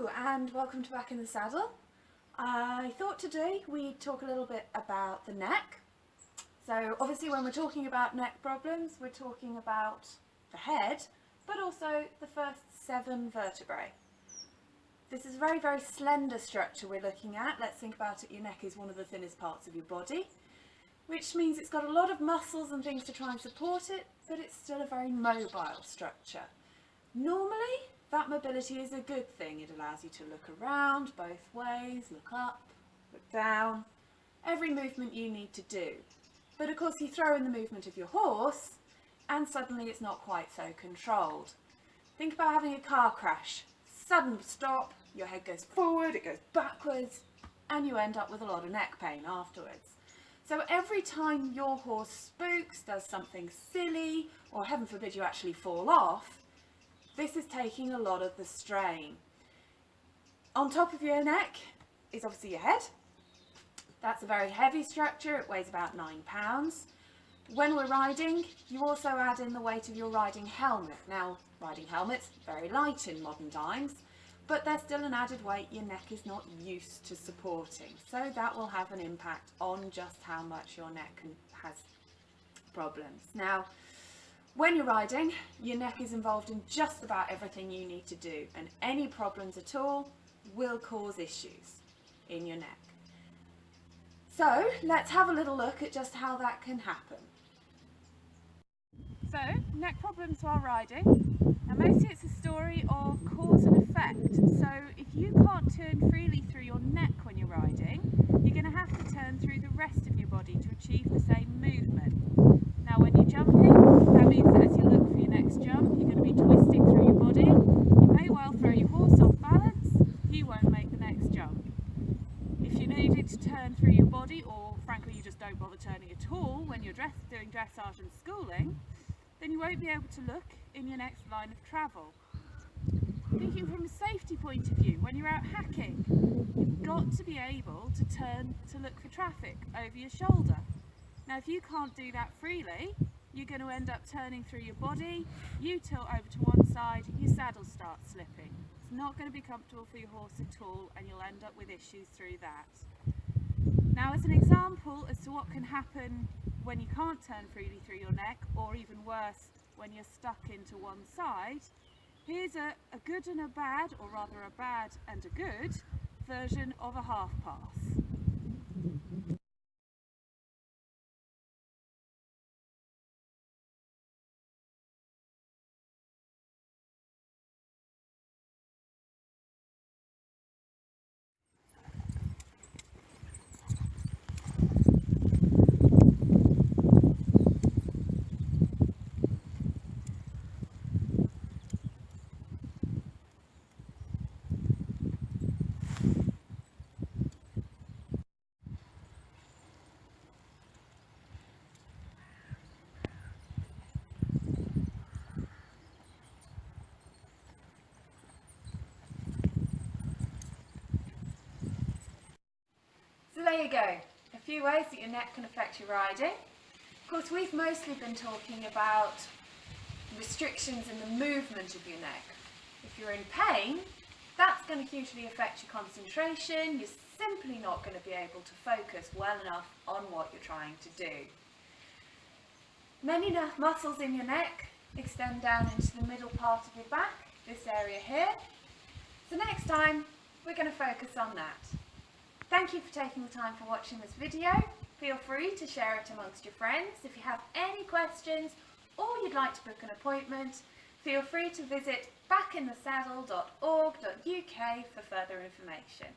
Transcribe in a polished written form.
Hello and welcome to Back in the Saddle. I thought today we'd talk a little bit about the neck. So obviously when we're talking about neck problems, we're talking about the head, but also the first 7 vertebrae. This is a very, very slender structure we're looking at. Let's think about it. Your neck is one of the thinnest parts of your body, which means it's got a lot of muscles and things to try and support it, but it's still a very mobile structure. Normally, that mobility is a good thing. It allows you to look around both ways, look up, look down, every movement you need to do. But of course you throw in the movement of your horse and suddenly it's not quite so controlled. Think about having a car crash. Sudden stop, your head goes forward, it goes backwards, and you end up with a lot of neck pain afterwards. So every time your horse spooks, does something silly, or heaven forbid you actually fall off, this is taking a lot of the strain. On top of your neck is obviously your head. That's a very heavy structure, it weighs about 9 pounds. When we're riding, you also add in the weight of your riding helmet. Now, riding helmets, very light in modern times, but they're still an added weight your neck is not used to supporting. So that will have an impact on just how much your neck has problems. Now, when you're riding, your neck is involved in just about everything you need to do, and any problems at all will cause issues in your neck. So let's have a little look at just how that can happen. So, neck problems while riding. Now mostly it's a story of cause and effect. So if you can't turn freely through your neck when you're riding, you're going to have to turn through the rest of your body to achieve the same movement. Now when you're jumping, that means that as you look for your next jump, you're going to be twisting through your body. You may well throw your horse off balance, he won't make the next jump. If you needed to turn through your body, or frankly you just don't bother turning at all when you're doing dressage and schooling, then you won't be able to look in your next line of travel. Thinking from a safety point of view, when you're out hacking, you've got to be able to turn to look for traffic over your shoulder. Now if you can't do that freely, you're going to end up turning through your body, you tilt over to one side, your saddle starts slipping. It's not going to be comfortable for your horse at all and you'll end up with issues through that. Now as an example as to what can happen when you can't turn freely through your neck, or even worse, when you're stuck into one side, here's a good and a bad, or rather a bad and a good, version of a half pass. So there you go, a few ways that your neck can affect your riding. Of course, we've mostly been talking about restrictions in the movement of your neck. If you're in pain, that's going to hugely affect your concentration. You're simply not going to be able to focus well enough on what you're trying to do. Many muscles in your neck extend down into the middle part of your back, this area here. So next time, we're going to focus on that. Thank you for taking the time for watching this video. Feel free to share it amongst your friends. If you have any questions or you'd like to book an appointment, feel free to visit backinthesaddle.org.uk for further information.